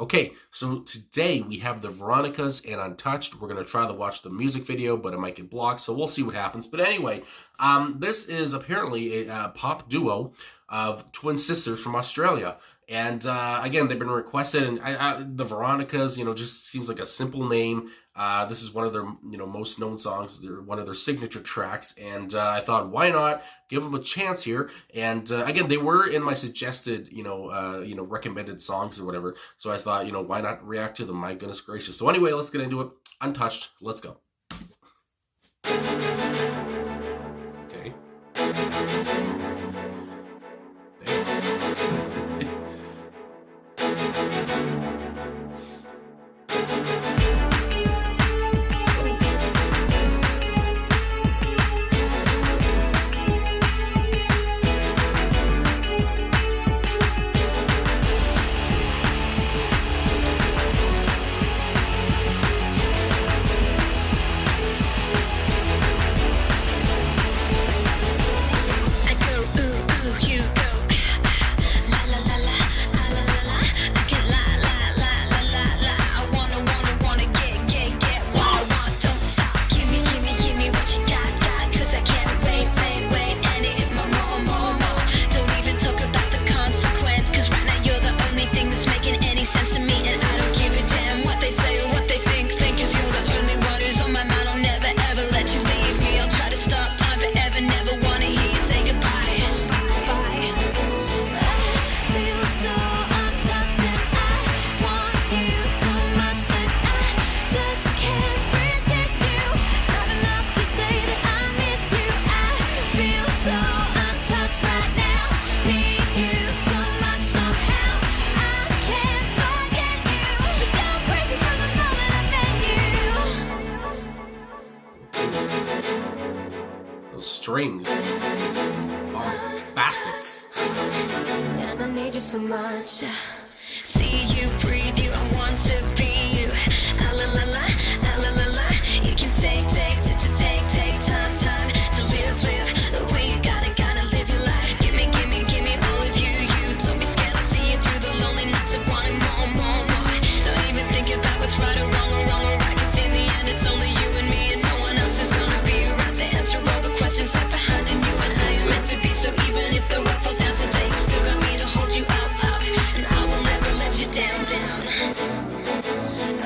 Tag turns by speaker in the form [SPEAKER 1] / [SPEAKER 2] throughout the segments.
[SPEAKER 1] Okay, so today we have the Veronicas and Untouched. We're going to try to watch the music video, but it might get blocked, so we'll see what happens. But anyway, this is apparently a pop duo of twin sisters from Australia. And again, they've been requested, and the Veronicas, just seems like a simple name. This is one of their, most known songs. They're one of their signature tracks, and I thought, why not give them a chance here? And again, they were in my suggested, recommended songs or whatever. So I thought, why not react to them? My goodness gracious. So anyway, let's get into it. Untouched. Let's go. Okay. Strings. Bombastic.
[SPEAKER 2] And I need you so much. See you, breathe you, I want to be you. Ah la la la, ah la la la. You can take time to live the way you gotta live your life. Give me all of you. Don't be scared, I'll see you through the lonely nights of wanting more. Don't even think about what's right or wrong or right. 'Cause in the end, it's only you and me, and no one else is gonna be around to answer all the questions left behind. And you and I are meant to be, so even if the world falls down today, you still got me to hold you up, and I will never let you down. I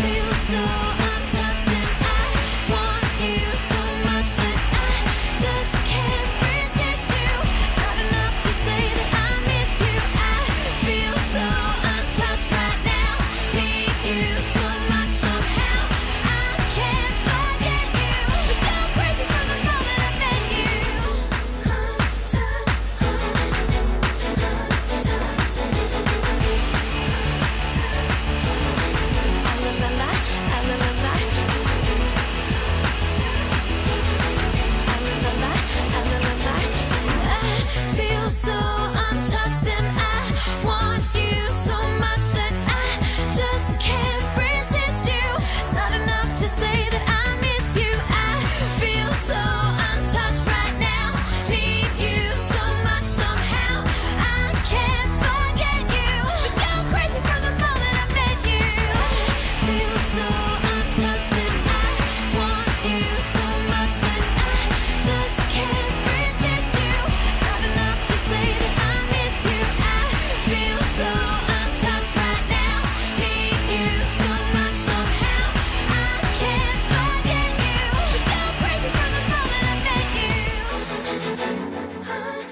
[SPEAKER 2] feel so untouched, and I want you so much that I just can't resist you. It's not enough to say that I miss you. I feel so untouched right now. Need you so much somehow. I can't forget you. We go crazy from the moment I met you. Untouched, feel so untouched, and I want you so much that I just can't resist you. It's not enough to say that I miss you. I feel so untouched right now. Need you so much somehow. I can't forget you. We go crazy from the moment I met you. Feel so untouched, and I want you so much that I just can't resist you. It's not enough to say that I miss you. I feel so untouched right now. Need you so much somehow. I can't forget you. We go crazy from the moment I met you.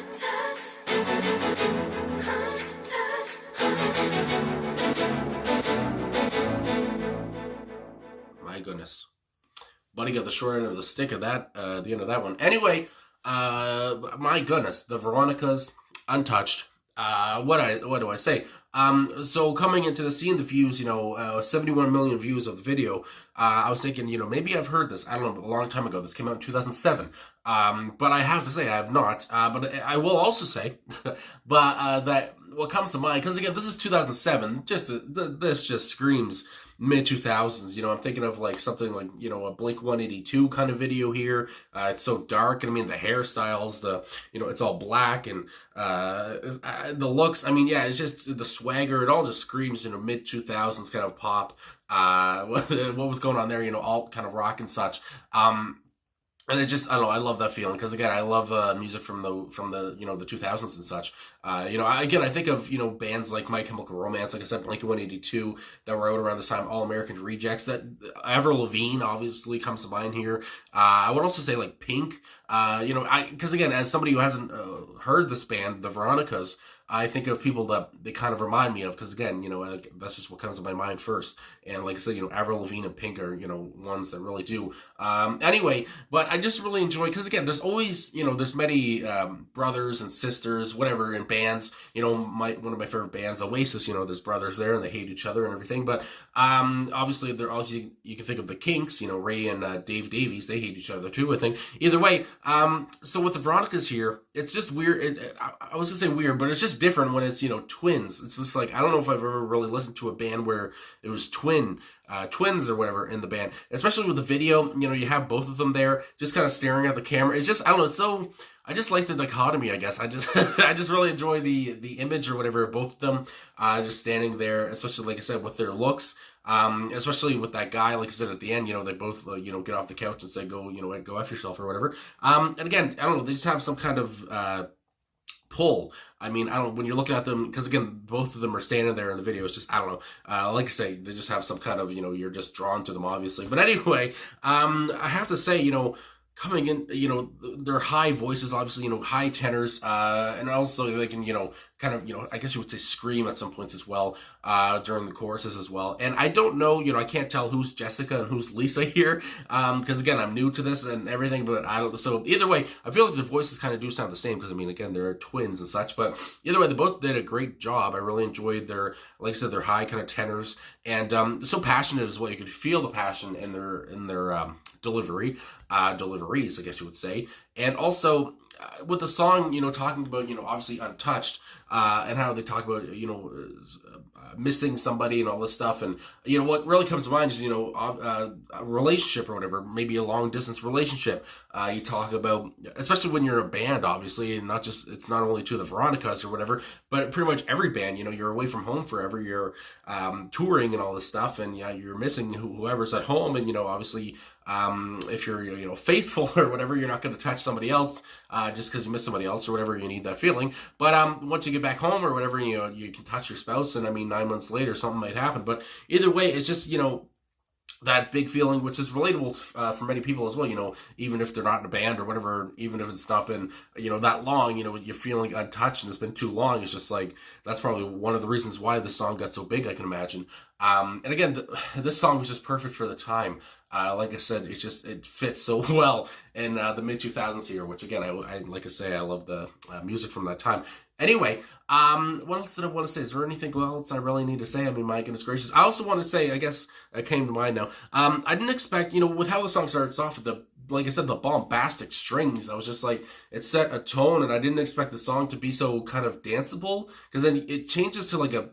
[SPEAKER 2] Untouched,
[SPEAKER 1] My goodness. Buddy got the short end of the stick of that, the end of that one. Anyway, my goodness, the Veronicas, Untouched. What do I say? So coming into the scene, the views, 71 million views of the video. I was thinking, maybe I've heard this. I don't know, a long time ago. This came out in 2007. But I have to say I have not. But I will also say, that what comes to mind, because again, this is 2007. This just screams mid 2000s. You know, I'm thinking of like something like, you know, a Blink 182 kind of video here. It's so dark, and I mean the hairstyles, it's all black, and the looks. I mean, yeah, it's just the swagger. It all just screams, mid 2000s kind of pop. What was going on there? Alt kind of rock and such. And it just, I don't know, I love that feeling, because again, I love music from the the 2000s and such. I think of, bands like My Chemical Romance, like I said, Blink-182, that were out around this time, All American Rejects, that Avril Lavigne obviously comes to mind here. I would also say like Pink, because again, as somebody who hasn't heard this band, the Veronicas, I think of people that they kind of remind me of, because again, that's just what comes to my mind first. And like I said, Avril Lavigne and Pink are, ones that really do. Anyway, but I just really enjoy, because again, there's always, there's many brothers and sisters, whatever, in bands. One of my favorite bands, Oasis, there's brothers there, and they hate each other and everything. But obviously, they're also, you can think of the Kinks, Ray and Dave Davies, they hate each other too, I think. Either way, so with the Veronicas here, it's just weird. I was going to say weird, but it's just different when it's, twins. It's just like, I don't know if I've ever really listened to a band where it was twins or whatever in the band, especially with the video. You have both of them there just kind of staring at the camera. It's just, I don't know, it's so, I just like the dichotomy, I guess. I just I just really enjoy the image or whatever of both of them just standing there, especially like I said with their looks. Especially with that guy, like I said at the end, they both get off the couch and say go F yourself or whatever. And again, I don't know, they just have some kind of pull. I mean, I don't know, when you're looking at them, because again, both of them are standing there in the video. It's just, I don't know, like I say, they just have some kind of, you're just drawn to them, obviously. But anyway, I have to say, coming in, their high voices, obviously, high tenors, and also they can, kind of, I guess you would say scream at some points as well, during the choruses as well. And I don't know, I can't tell who's Jessica and who's Lisa here, because again, I'm new to this and everything, but I don't, so either way, I feel like the voices kind of do sound the same, because I mean, again, they're twins and such, but either way, they both did a great job. I really enjoyed their, like I said, their high kind of tenors, and so passionate as well. You could feel the passion in their deliveries, I guess you would say. And also with the song, talking about, obviously Untouched, and how they talk about, missing somebody and all this stuff. And, what really comes to mind is, a relationship or whatever, maybe a long distance relationship. You talk about, especially when you're a band, obviously, and it's not only to the Veronicas or whatever, but pretty much every band, you're away from home forever, you're touring and all this stuff, and yeah, you're missing whoever's at home, and, obviously, if you're, faithful or whatever, you're not going to touch somebody else, just because you miss somebody else or whatever, you need that feeling. But, once you get back home or whatever, you can touch your spouse, and I mean, 9 months later, something might happen. But either way, it's just, that big feeling, which is relatable for many people as well, even if they're not in a band or whatever, even if it's not been, that long, you're feeling untouched and it's been too long. It's just like, that's probably one of the reasons why this song got so big, I can imagine. And again, this song was just perfect for the time. Like I said, it fits so well in the mid 2000s here, which again, I like I say, I love the music from that time. Anyway, what else did I want to say? Is there anything else I really need to say? I mean, my goodness gracious. I also want to say, I guess it came to mind now. I didn't expect, with how the song starts off with like I said, the bombastic strings. I was just like, it set a tone, and I didn't expect the song to be so kind of danceable, because then it changes to like a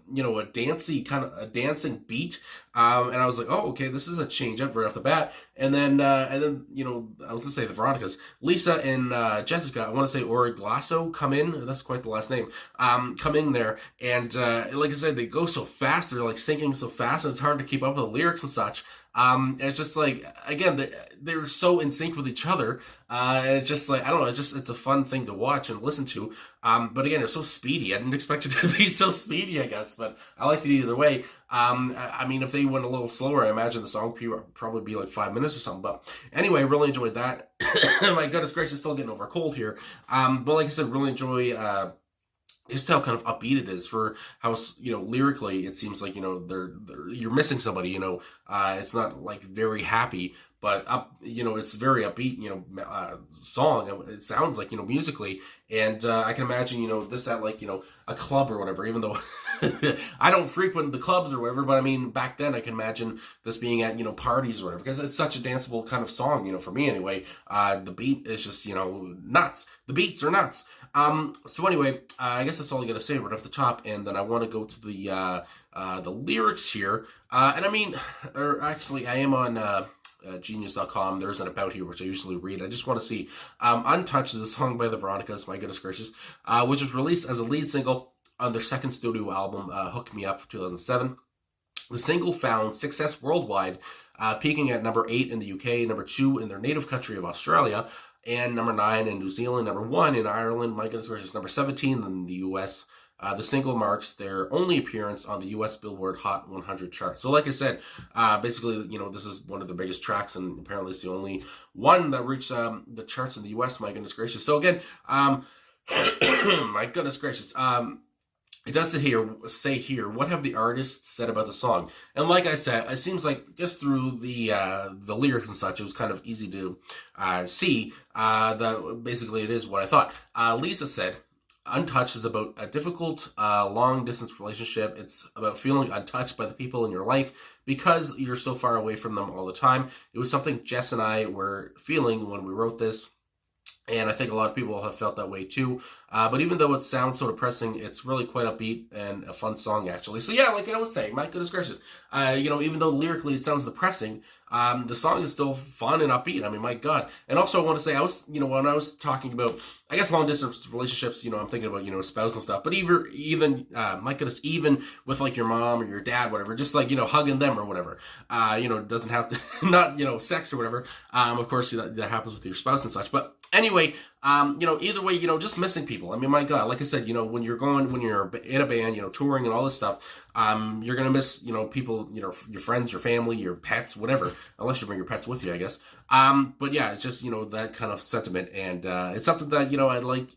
[SPEAKER 1] dancing beat. And I was like, oh, okay, this is a change up right off the bat. And then, I was gonna say the Veronicas, Lisa and Jessica, I want to say Origlasso come in. That's quite the last name. Come in there, and like I said, they go so fast. They're like singing so fast, and it's hard to keep up with the lyrics and such. And it's just like, again, they're so in sync with each other. And it's just like, I don't know, it's a fun thing to watch and listen to. But again, it's so speedy. I didn't expect it to be so speedy, I guess, but I liked it either way. I mean, if they went a little slower, I imagine the song would probably be like 5 minutes or something. But anyway, really enjoyed that. My goodness gracious, still getting over a cold here. But like I said, really enjoy, just how kind of upbeat it is for how, lyrically it seems like, you're missing somebody, it's not like very happy, but it's very upbeat, song. It sounds like, musically, and I can imagine, this at like, a club or whatever, even though I don't frequent the clubs or whatever, but I mean, back then I can imagine this being at, parties or whatever, because it's such a danceable kind of song, for me anyway. The beat is just, nuts. The beats are nuts. So anyway, I guess that's all I gotta say right off the top, and then I want to go to the lyrics here. And I mean, or actually, I am on genius.com. There's an about here, which I usually read. I just want to see. Untouched is a song by the Veronicas, my goodness gracious, which was released as a lead single on their second studio album, Hook Me Up, 2007. The single found success worldwide, peaking at number 8 in the UK, number 2 in their native country of Australia, and number 9 in New Zealand, number 1 in Ireland, my goodness gracious, number 17 in the US. The single marks their only appearance on the U.S. Billboard Hot 100 chart. So like I said, basically, this is one of the biggest tracks, and apparently it's the only one that reached the charts in the U.S., my goodness gracious. So again, my goodness gracious, it does say here, what have the artists said about the song? And like I said, it seems like just through the lyrics and such, it was kind of easy to see that basically it is what I thought. Lisa said, Untouched is about a difficult, long-distance relationship. It's about feeling untouched by the people in your life because you're so far away from them all the time. It was something Jess and I were feeling when we wrote this, and I think a lot of people have felt that way too. But even though it sounds so depressing, it's really quite upbeat and a fun song, actually. So yeah, like I was saying, my goodness gracious. Even though lyrically it sounds depressing, the song is still fun and upbeat. I mean, my God. And also I want to say, when I was talking about, I guess, long distance relationships, I'm thinking about, spouse and stuff. But even my goodness, even with like your mom or your dad, whatever, just like, hugging them or whatever, it doesn't have to, not, sex or whatever. Of course, that happens with your spouse and such. But anyway, either way, just missing people. I mean, my God, like I said, when you're in a band, touring and all this stuff, you're going to miss, people, your friends, your family, your pets, whatever, unless you bring your pets with you, I guess. But yeah, it's just, that kind of sentiment. And, it's something that, I like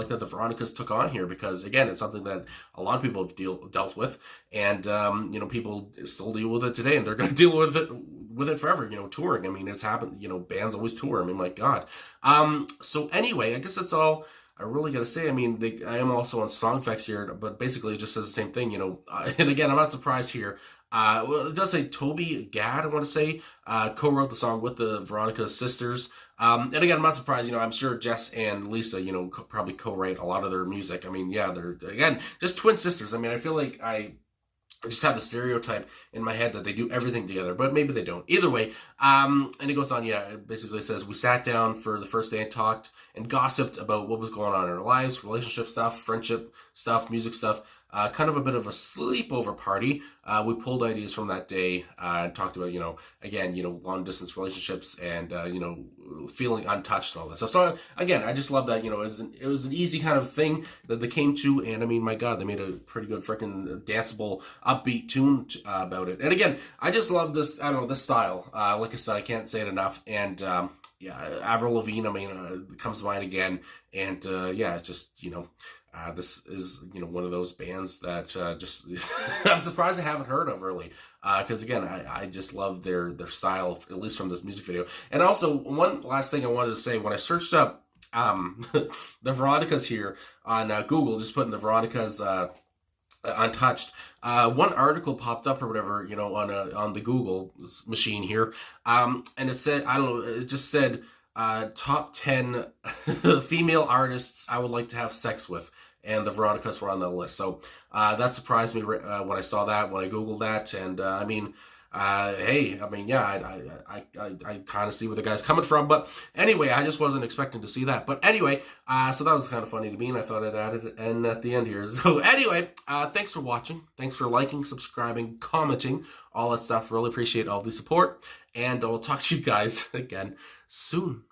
[SPEAKER 1] that the Veronicas took on here because, again, it's something that a lot of people have dealt with. And, people still deal with it today, and they're going to deal with it forever, touring. I mean, it's happened, bands always tour. I mean, my God. So anyway, I guess that's all I really got to say. I mean, I am also on Songfacts here, but basically it just says the same thing, and again, I'm not surprised here. Well, it does say Toby Gad, I want to say, co-wrote the song with the Veronicas sisters. And again, I'm not surprised, I'm sure Jess and Lisa, probably co-write a lot of their music. I mean, yeah, they're, again, just twin sisters. I mean, I feel like I just have the stereotype in my head that they do everything together, but maybe they don't. Either way, and it goes on, it basically says, we sat down for the first day and talked and gossiped about what was going on in our lives, relationship stuff, friendship stuff, music stuff, kind of a bit of a sleepover party. We pulled ideas from that day, and talked about, again, long distance relationships and, feeling untouched and all that stuff. So again, I just love that, it was an easy kind of thing that they came to. And I mean, my God, they made a pretty good freaking danceable upbeat tune about it. And again, I just love this, I don't know, this style. Like I said, I can't say it enough. And, Avril Lavigne, I mean, comes to mind again. And, it's just, this is, one of those bands that just I'm surprised I haven't heard of really, because again, I just love their style, at least from this music video. And also, one last thing I wanted to say, when I searched up the Veronicas here on Google, just putting the Veronicas Untouched, one article popped up or whatever, on the Google machine here, and it said, I don't know, it just said top 10 female artists I would like to have sex with. And the Veronicas were on that list. So that surprised me when I saw that, when I Googled that. And I mean, hey, I mean, yeah, I kind of see where the guy's coming from. But anyway, I just wasn't expecting to see that. But anyway, so that was kind of funny to me, and I thought I'd add it in at the end here. So anyway, thanks for watching. Thanks for liking, subscribing, commenting, all that stuff. Really appreciate all the support. And I'll talk to you guys again soon.